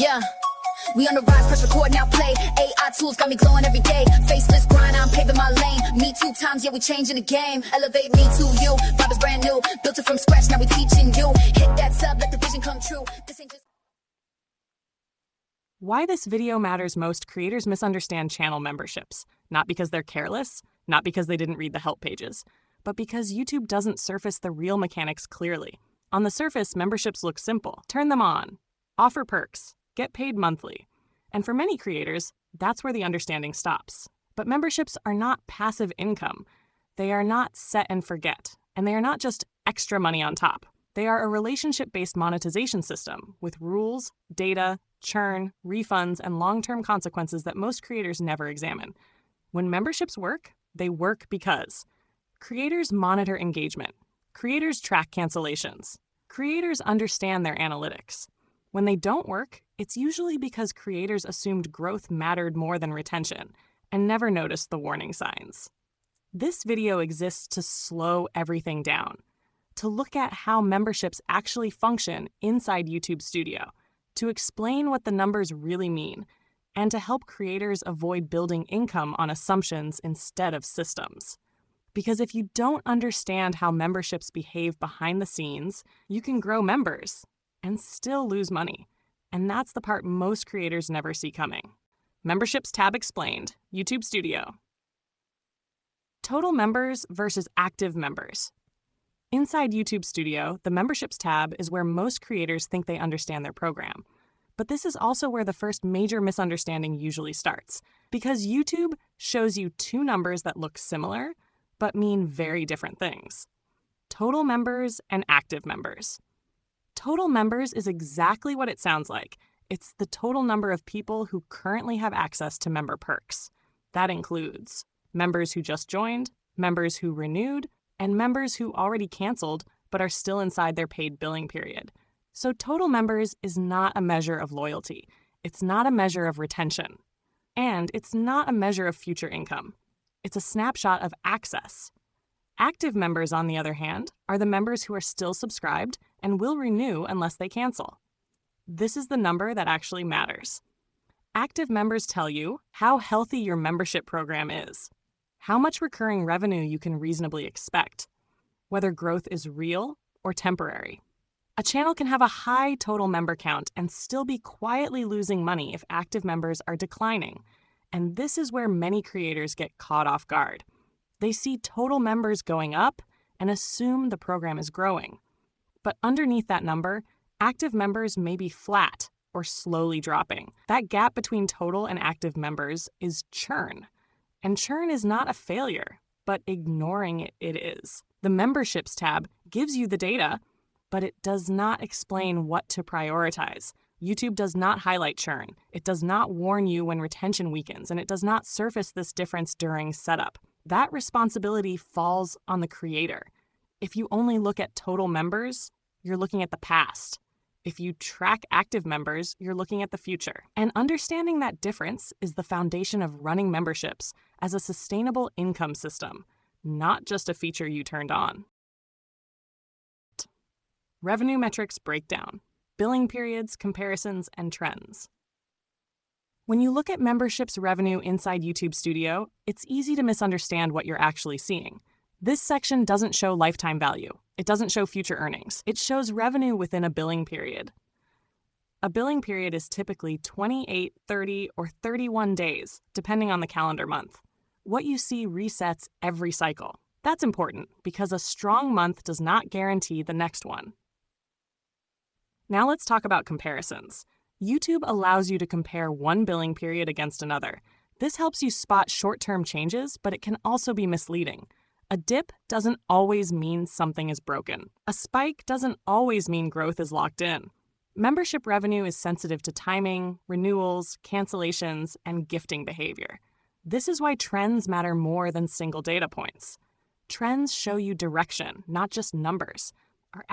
Yeah. We on the rise, press record, now play. AI tools got me glowing every day. Faceless grind, I'm paving my lane. Me 2 times, yeah, we changing the game. Elevate me to you, vibe is brand new. Built it from scratch, now we teaching you. Hit that sub, let the vision come true. This ain't just... Why this video matters most: creators misunderstand channel memberships. Not because they're careless, not because they didn't read the help pages, but because YouTube doesn't surface the real mechanics clearly. On the surface, memberships look simple. Turn them on, offer perks, get paid monthly. And for many creators, that's where the understanding stops. But memberships are not passive income. They are not set and forget. And they are not just extra money on top. They are a relationship-based monetization system with rules, data, churn, refunds, and long-term consequences that most creators never examine. When memberships work, they work because creators monitor engagement. Creators track cancellations. Creators understand their analytics. When they don't work, it's usually because creators assumed growth mattered more than retention and never noticed the warning signs. This video exists to slow everything down, to look at how memberships actually function inside YouTube Studio, to explain what the numbers really mean, and to help creators avoid building income on assumptions instead of systems. Because if you don't understand how memberships behave behind the scenes, you can grow members and still lose money. And that's the part most creators never see coming. Memberships tab explained, YouTube Studio. Total members versus active members. Inside YouTube Studio, the Memberships tab is where most creators think they understand their program. But this is also where the first major misunderstanding usually starts, because YouTube shows you 2 numbers that look similar, but mean very different things. Total members and active members. Total members is exactly what it sounds like. It's the total number of people who currently have access to member perks. That includes members who just joined, members who renewed, and members who already canceled but are still inside their paid billing period. So total members is not a measure of loyalty. It's not a measure of retention. And it's not a measure of future income. It's a snapshot of access. Active members, on the other hand, are the members who are still subscribed and will renew unless they cancel. This is the number that actually matters. Active members tell you how healthy your membership program is, how much recurring revenue you can reasonably expect, whether growth is real or temporary. A channel can have a high total member count and still be quietly losing money if active members are declining. And this is where many creators get caught off guard. They see total members going up and assume the program is growing. But underneath that number, active members may be flat or slowly dropping. That gap between total and active members is churn. And churn is not a failure, but ignoring it is. The Memberships tab gives you the data, but it does not explain what to prioritize. YouTube does not highlight churn. It does not warn you when retention weakens, and it does not surface this difference during setup. That responsibility falls on the creator. If you only look at total members, you're looking at the past. If you track active members, you're looking at the future. And understanding that difference is the foundation of running memberships as a sustainable income system, not just a feature you turned on. Revenue metrics breakdown. Billing periods, comparisons, and trends. When you look at memberships revenue inside YouTube Studio, it's easy to misunderstand what you're actually seeing. This section doesn't show lifetime value. It doesn't show future earnings. It shows revenue within a billing period. A billing period is typically 28, 30, or 31 days, depending on the calendar month. What you see resets every cycle. That's important because a strong month does not guarantee the next one. Now let's talk about comparisons. YouTube allows you to compare one billing period against another. This helps you spot short-term changes, but it can also be misleading. A dip doesn't always mean something is broken. A spike doesn't always mean growth is locked in. Membership revenue is sensitive to timing, renewals, cancellations, and gifting behavior. This is why trends matter more than single data points. Trends show you direction, not just numbers. Are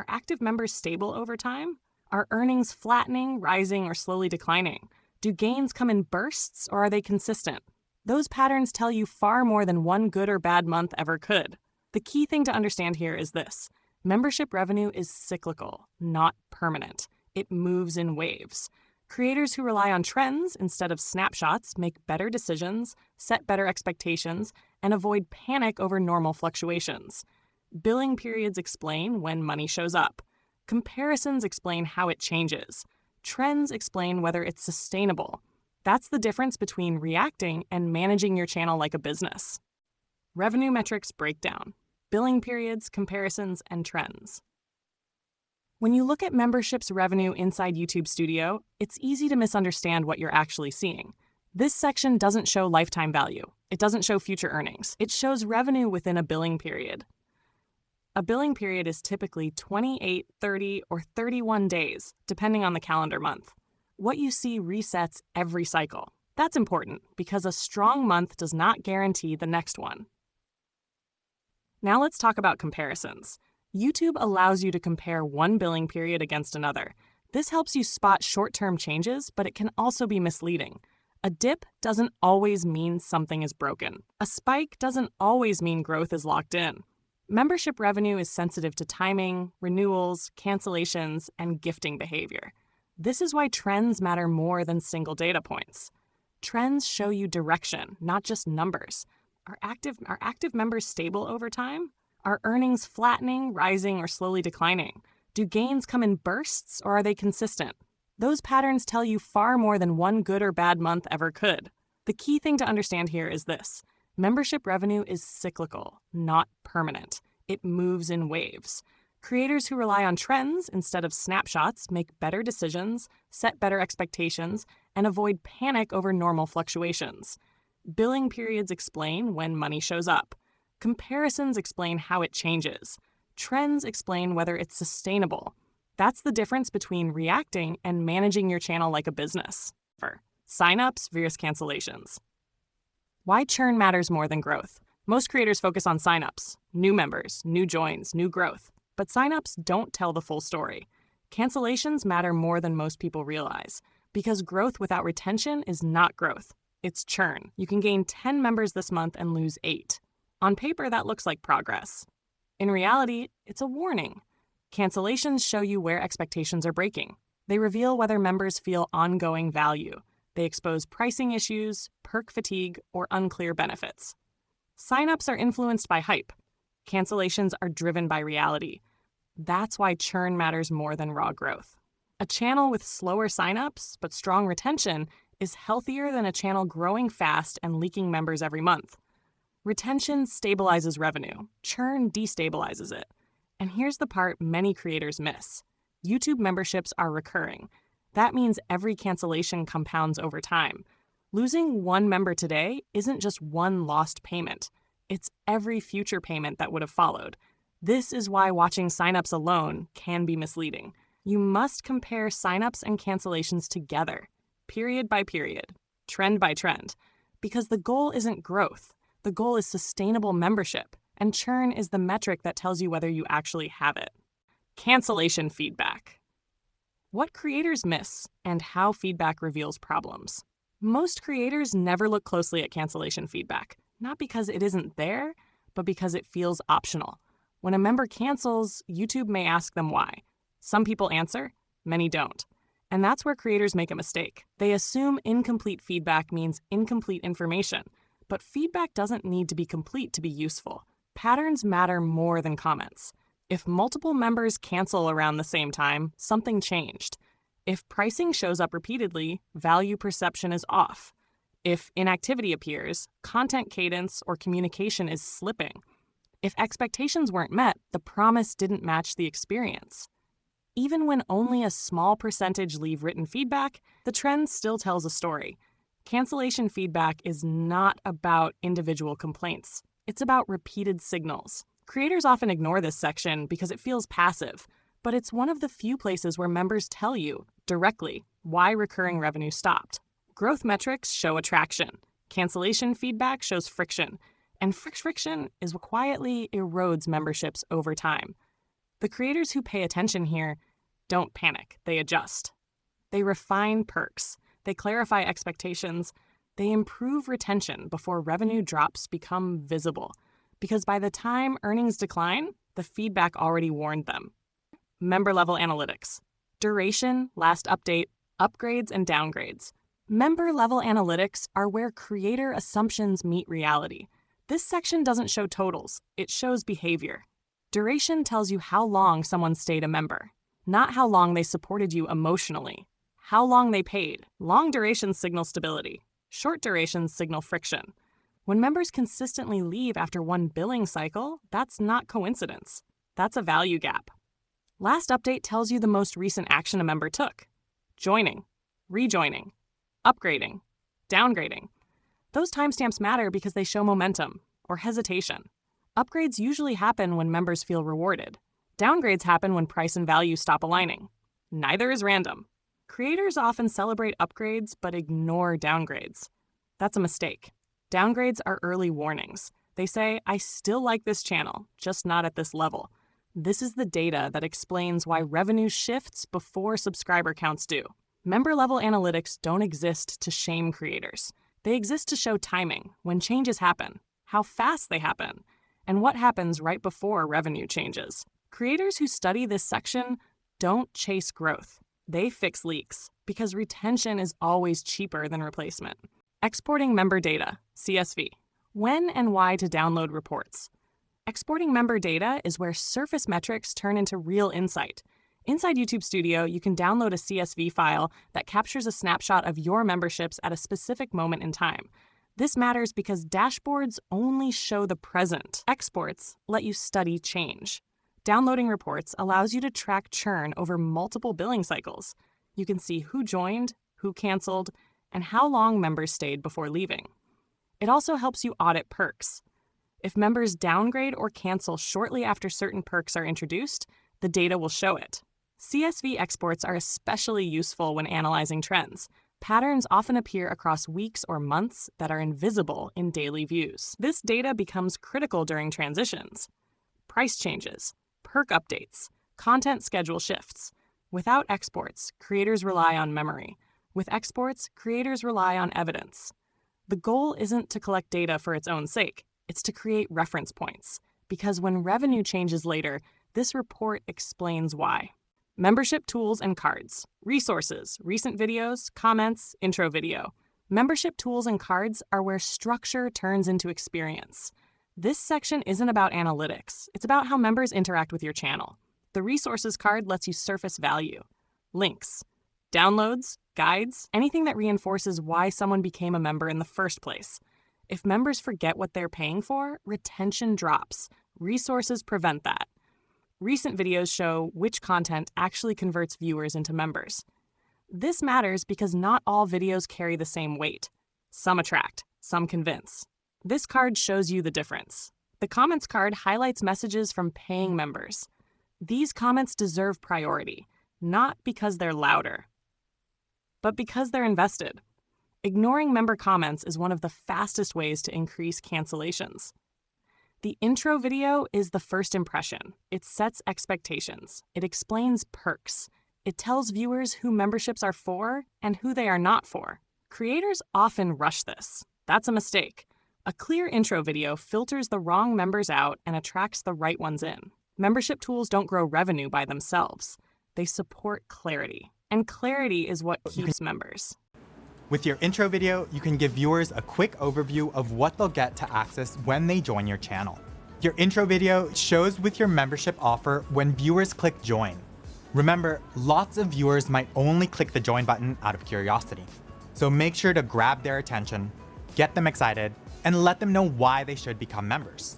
active members stable over time? Are earnings flattening, rising, or slowly declining? Do gains come in bursts, or are they consistent? Those patterns tell you far more than one good or bad month ever could. The key thing to understand here is this. Membership revenue is cyclical, not permanent. It moves in waves. Creators who rely on trends instead of snapshots make better decisions, set better expectations, and avoid panic over normal fluctuations. Billing periods explain when money shows up. Comparisons explain how it changes. Trends explain whether it's sustainable. That's the difference between reacting and managing your channel like a business. Revenue metrics breakdown. Billing periods, comparisons, and trends. When you look at memberships revenue inside YouTube Studio, it's easy to misunderstand what you're actually seeing. This section doesn't show lifetime value. It doesn't show future earnings. It shows revenue within a billing period. A billing period is typically 28, 30, or 31 days, depending on the calendar month. What you see resets every cycle. That's important because a strong month does not guarantee the next one. Now let's talk about comparisons. YouTube allows you to compare one billing period against another. This helps you spot short-term changes, but it can also be misleading. A dip doesn't always mean something is broken. A spike doesn't always mean growth is locked in. Membership revenue is sensitive to timing, renewals, cancellations, and gifting behavior. This is why trends matter more than single data points. Trends show you direction, not just numbers. Are active members stable over time? Are earnings flattening, rising, or slowly declining? Do gains come in bursts, or are they consistent? Those patterns tell you far more than one good or bad month ever could. The key thing to understand here is this. Membership revenue is cyclical, not permanent. It moves in waves. Creators who rely on trends instead of snapshots make better decisions, set better expectations, and avoid panic over normal fluctuations. Billing periods explain when money shows up. Comparisons explain how it changes. Trends explain whether it's sustainable. That's the difference between reacting and managing your channel like a business. Signups versus cancellations. Why churn matters more than growth. Most creators focus on signups, new members, new joins, new growth. But signups don't tell the full story. Cancellations matter more than most people realize, because growth without retention is not growth. It's churn. You can gain 10 members this month and lose 8. On paper, that looks like progress. In reality, it's a warning. Cancellations show you where expectations are breaking. They reveal whether members feel ongoing value. They expose pricing issues, perk fatigue, or unclear benefits. Signups are influenced by hype. Cancellations are driven by reality. That's why churn matters more than raw growth. A channel with slower signups but strong retention is healthier than a channel growing fast and leaking members every month. Retention stabilizes revenue. Churn destabilizes it. And here's the part many creators miss. YouTube memberships are recurring. That means every cancellation compounds over time. Losing one member today isn't just one lost payment. It's every future payment that would have followed. This is why watching signups alone can be misleading. You must compare signups and cancellations together, period by period, trend by trend, because the goal isn't growth. The goal is sustainable membership, and churn is the metric that tells you whether you actually have it. Cancellation feedback. What creators miss and how feedback reveals problems. Most creators never look closely at cancellation feedback, not because it isn't there, but because it feels optional. When a member cancels, YouTube may ask them why. Some people answer, many don't. And that's where creators make a mistake. They assume incomplete feedback means incomplete information. But feedback doesn't need to be complete to be useful. Patterns matter more than comments. If multiple members cancel around the same time, something changed. If pricing shows up repeatedly, value perception is off. If inactivity appears, content cadence or communication is slipping. If expectations weren't met, the promise didn't match the experience. Even when only a small percentage leave written feedback, the trend still tells a story. Cancellation feedback is not about individual complaints. It's about repeated signals. Creators often ignore this section because it feels passive, but it's one of the few places where members tell you, directly, why recurring revenue stopped. Growth metrics show attraction. Cancellation feedback shows friction. And friction is what quietly erodes memberships over time. The creators who pay attention here don't panic, they adjust. They refine perks. They clarify expectations. They improve retention before revenue drops become visible. Because by the time earnings decline, the feedback already warned them. Member-level analytics. Duration, last update, Upgrades and downgrades. Member-level analytics are where creator assumptions meet reality. This section doesn't show totals, it shows behavior. Duration tells you how long someone stayed a member, not how long they supported you emotionally. How long they paid. Long durations signal stability. Short durations signal friction. When members consistently leave after one billing cycle, that's not coincidence. That's a value gap. Last update tells you the most recent action a member took. Joining, rejoining, upgrading, downgrading. Those timestamps matter because they show momentum or hesitation. Upgrades usually happen when members feel rewarded. Downgrades happen when price and value stop aligning. Neither is random. Creators often celebrate upgrades but ignore downgrades. That's a mistake. Downgrades are early warnings. They say, I still like this channel, just not at this level. This is the data that explains why revenue shifts before subscriber counts do. Member-level analytics don't exist to shame creators. They exist to show timing, when changes happen, how fast they happen, and what happens right before revenue changes. Creators who study this section don't chase growth. They fix leaks, because retention is always cheaper than replacement. Exporting member data, CSV. When and why to download reports. Exporting member data is where surface metrics turn into real insight. Inside YouTube Studio, you can download a CSV file that captures a snapshot of your memberships at a specific moment in time. This matters because dashboards only show the present. Exports let you study change. Downloading reports allows you to track churn over multiple billing cycles. You can see who joined, who canceled, and how long members stayed before leaving. It also helps you audit perks. If members downgrade or cancel shortly after certain perks are introduced, the data will show it. CSV exports are especially useful when analyzing trends. Patterns often appear across weeks or months that are invisible in daily views. This data becomes critical during transitions. Price changes, perk updates, content schedule shifts. Without exports, creators rely on memory. With exports, creators rely on evidence. The goal isn't to collect data for its own sake. It's to create reference points. Because when revenue changes later, this report explains why. Membership tools and cards. Resources, recent videos, comments, intro video. Membership tools and cards are where structure turns into experience. This section isn't about analytics. It's about how members interact with your channel. The resources card lets you surface value. Links, downloads, guides, anything that reinforces why someone became a member in the first place. If members forget what they're paying for, retention drops. Resources prevent that. Recent videos show which content actually converts viewers into members. This matters because not all videos carry the same weight. Some attract, some convince. This card shows you the difference. The comments card highlights messages from paying members. These comments deserve priority, not because they're louder, but because they're invested. Ignoring member comments is one of the fastest ways to increase cancellations. The intro video is the first impression. It sets expectations. It explains perks. It tells viewers who memberships are for and who they are not for. Creators often rush this. That's a mistake. A clear intro video filters the wrong members out and attracts the right ones in. Membership tools don't grow revenue by themselves. They support clarity. And clarity is what keeps members. With your intro video, you can give viewers a quick overview of what they'll get to access when they join your channel. Your intro video shows with your membership offer when viewers click join. Remember, lots of viewers might only click the join button out of curiosity. So make sure to grab their attention, get them excited, and let them know why they should become members.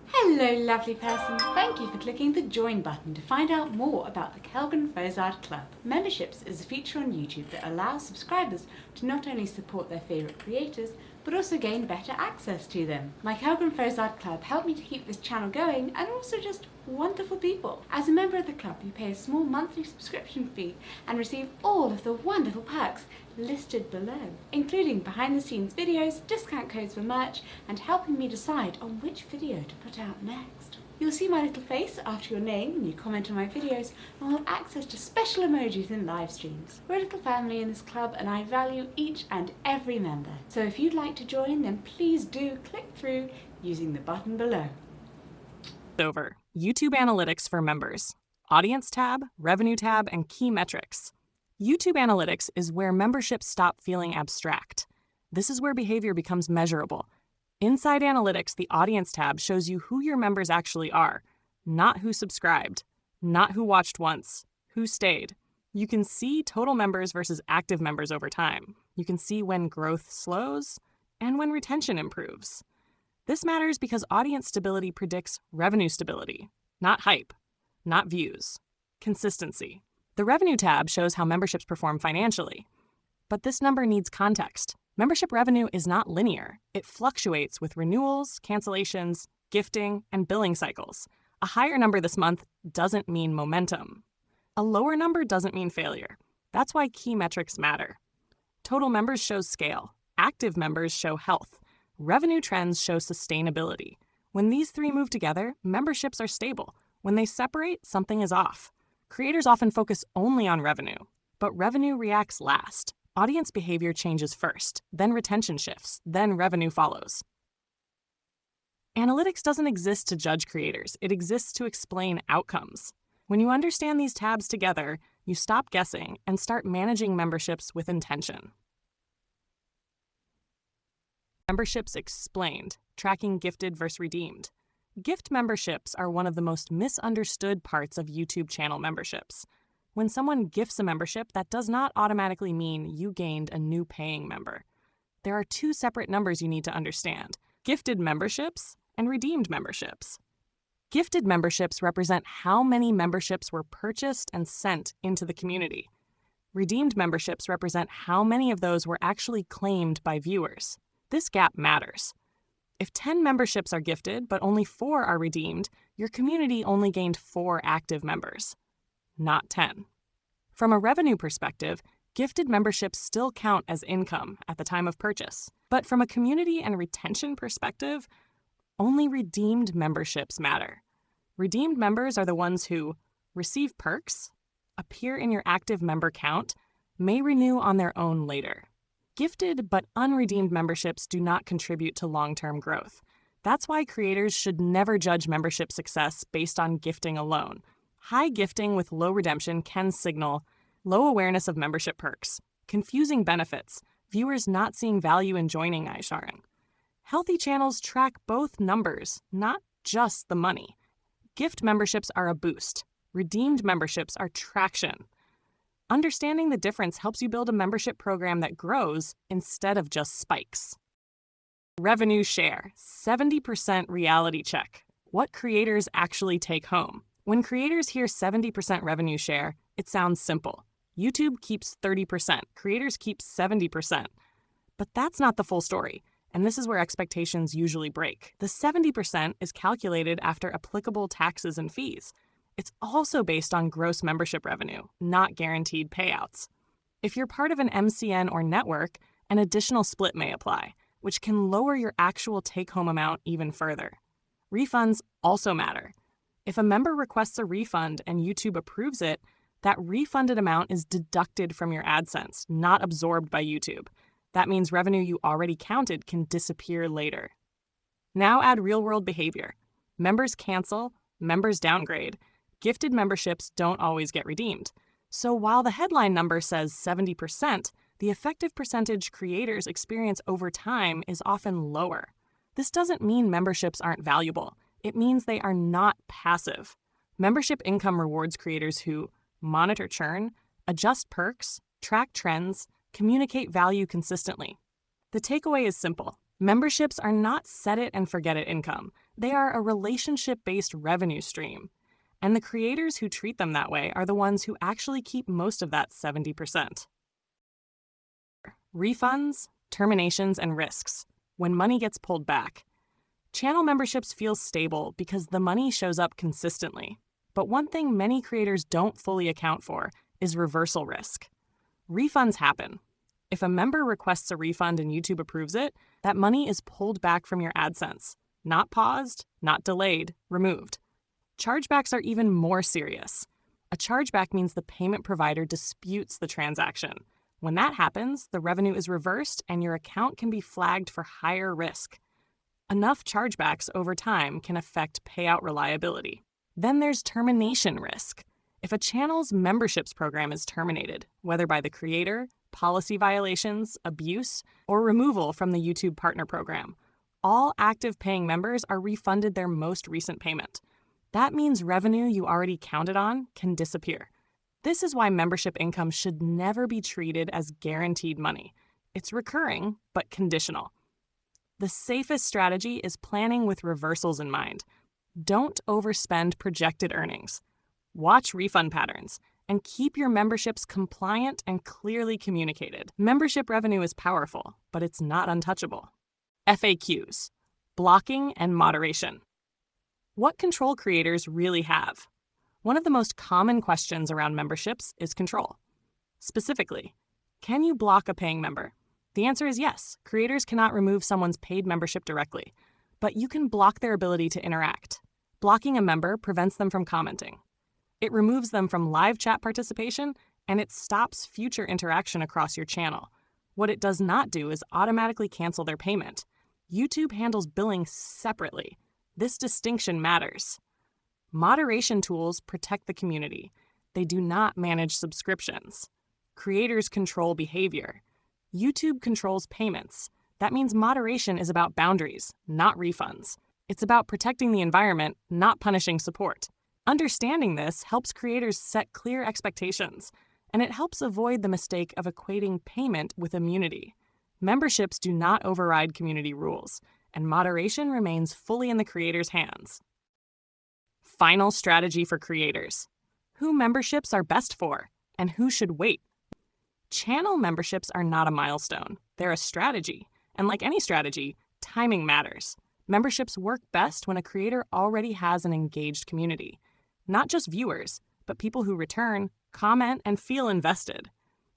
Hello lovely person, thank you for clicking the join button to find out more about the Kelvin Fozard Club. Memberships is a feature on YouTube that allows subscribers to not only support their favourite creators, but also gain better access to them. My Kelvin Fozard Club helped me to keep this channel going and also just wonderful people. As a member of the club, you pay a small monthly subscription fee and receive all of the wonderful perks listed below, including behind the scenes videos, discount codes for merch, and helping me decide on which video to put out next. You'll see my little face after your name when you comment on my videos, and will have access to special emojis in live streams. We're a little family in this club and I value each and every member. So if you'd like to join, then please do click through using the button below. Over. YouTube Analytics for members. Audience tab, Revenue tab, and Key Metrics. YouTube Analytics is where memberships stop feeling abstract. This is where behavior becomes measurable. Inside Analytics, the Audience tab shows you who your members actually are, not who subscribed, not who watched once, who stayed. You can see total members versus active members over time. You can see when growth slows and when retention improves. This matters because audience stability predicts revenue stability, not hype, not views, consistency. The Revenue tab shows how memberships perform financially. But this number needs context. Membership revenue is not linear. It fluctuates with renewals, cancellations, gifting, and billing cycles. A higher number this month doesn't mean momentum. A lower number doesn't mean failure. That's why key metrics matter. Total members shows scale. Active members show health. Revenue trends show sustainability. When these three move together, memberships are stable. When they separate, something is off. Creators often focus only on revenue, but revenue reacts last. Audience behavior changes first, then retention shifts, then revenue follows. Analytics doesn't exist to judge creators. It exists to explain outcomes. When you understand these tabs together, you stop guessing and start managing memberships with intention. Memberships explained, tracking gifted versus redeemed. Gift memberships are one of the most misunderstood parts of YouTube channel memberships. When someone gifts a membership, that does not automatically mean you gained a new paying member. There are two separate numbers you need to understand: gifted memberships and redeemed memberships. Gifted memberships represent how many memberships were purchased and sent into the community. Redeemed memberships represent how many of those were actually claimed by viewers. This gap matters. If 10 memberships are gifted but only 4 are redeemed, your community only gained 4 active members, not 10. From a revenue perspective, gifted memberships still count as income at the time of purchase. But from a community and retention perspective, only redeemed memberships matter. Redeemed members are the ones who receive perks, appear in your active member count, may renew on their own later. Gifted but unredeemed memberships do not contribute to long-term growth. That's why creators should never judge membership success based on gifting alone. High gifting with low redemption can signal low awareness of membership perks, confusing benefits, viewers not seeing value in joining iSharing. Healthy channels track both numbers, not just the money. Gift memberships are a boost. Redeemed memberships are traction. Understanding the difference helps you build a membership program that grows instead of just spikes. Revenue share, 70% reality check. What creators actually take home. When creators hear 70% revenue share, it sounds simple. YouTube keeps 30%, creators keep 70%. But that's not the full story, and this is where expectations usually break. The 70% is calculated after applicable taxes and fees. It's also based on gross membership revenue, not guaranteed payouts. If you're part of an MCN or network, an additional split may apply, which can lower your actual take-home amount even further. Refunds also matter. If a member requests a refund and YouTube approves it, that refunded amount is deducted from your AdSense, not absorbed by YouTube. That means revenue you already counted can disappear later. Now add real-world behavior. Members cancel, members downgrade. Gifted memberships don't always get redeemed. So while the headline number says 70%, the effective percentage creators experience over time is often lower. This doesn't mean memberships aren't valuable. It means they are not passive. Membership income rewards creators who monitor churn, adjust perks, track trends, communicate value consistently. The takeaway is simple. Memberships are not set-it-and-forget-it income. They are a relationship-based revenue stream. And the creators who treat them that way are the ones who actually keep most of that 70%. Refunds, terminations, and risks. When money gets pulled back. Channel memberships feel stable because the money shows up consistently. But one thing many creators don't fully account for is reversal risk. Refunds happen. If a member requests a refund and YouTube approves it, that money is pulled back from your AdSense. Not paused, not delayed, removed. Chargebacks are even more serious. A chargeback means the payment provider disputes the transaction. When that happens, the revenue is reversed and your account can be flagged for higher risk. Enough chargebacks over time can affect payout reliability. Then there's termination risk. If a channel's memberships program is terminated, whether by the creator, policy violations, abuse, or removal from the YouTube partner program, all active paying members are refunded their most recent payment. That means revenue you already counted on can disappear. This is why membership income should never be treated as guaranteed money. It's recurring, but conditional. The safest strategy is planning with reversals in mind. Don't overspend projected earnings. Watch refund patterns and keep your memberships compliant and clearly communicated. Membership revenue is powerful, but it's not untouchable. FAQs, blocking and moderation. What control creators really have? One of the most common questions around memberships is control. Specifically, can you block a paying member? The answer is yes. Creators cannot remove someone's paid membership directly, but you can block their ability to interact. Blocking a member prevents them from commenting. It removes them from live chat participation, and it stops future interaction across your channel. What it does not do is automatically cancel their payment. YouTube handles billing separately. This distinction matters. Moderation tools protect the community. They do not manage subscriptions. Creators control behavior. YouTube controls payments. That means moderation is about boundaries, not refunds. It's about protecting the environment, not punishing support. Understanding this helps creators set clear expectations, and it helps avoid the mistake of equating payment with immunity. Memberships do not override community rules, and moderation remains fully in the creator's hands. Final strategy for creators: who memberships are best for, and who should wait. Channel memberships are not a milestone. They're a strategy, and like any strategy, timing matters. Memberships work best when a creator already has an engaged community. Not just viewers, but people who return, comment, and feel invested.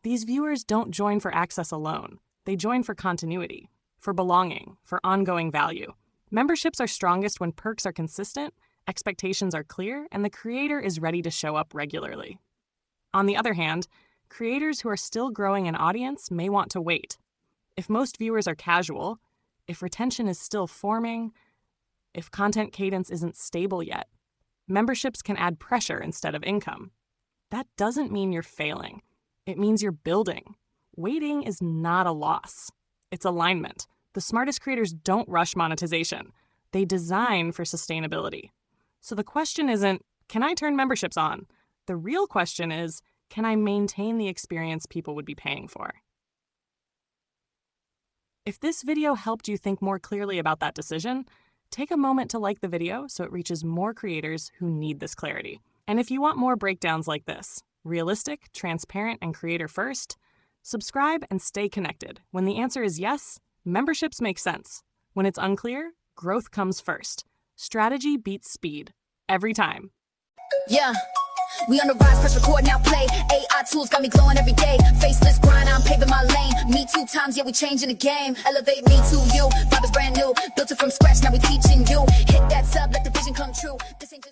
These viewers don't join for access alone. They join for continuity, for belonging, for ongoing value. Memberships are strongest when perks are consistent, expectations are clear, and the creator is ready to show up regularly. On the other hand, creators who are still growing an audience may want to wait. If most viewers are casual, if retention is still forming, if content cadence isn't stable yet, memberships can add pressure instead of income. That doesn't mean you're failing. It means you're building. Waiting is not a loss. It's alignment. The smartest creators don't rush monetization. They design for sustainability. So the question isn't, can I turn memberships on? The real question is, can I maintain the experience people would be paying for? If this video helped you think more clearly about that decision, take a moment to like the video so it reaches more creators who need this clarity. And if you want more breakdowns like this, realistic, transparent, and creator first, subscribe and stay connected. When the answer is yes, memberships make sense. When it's unclear, growth comes first. Strategy beats speed. Every time. Yeah. We on the rise, press record, now play. AI tools got me glowing every day. Faceless grind, I'm paving my lane. Me 2 times, yeah, we changing the game. Elevate me to you, vibe is brand new. Built it from scratch, now we teaching you. Hit that sub, let the vision come true. This ain't just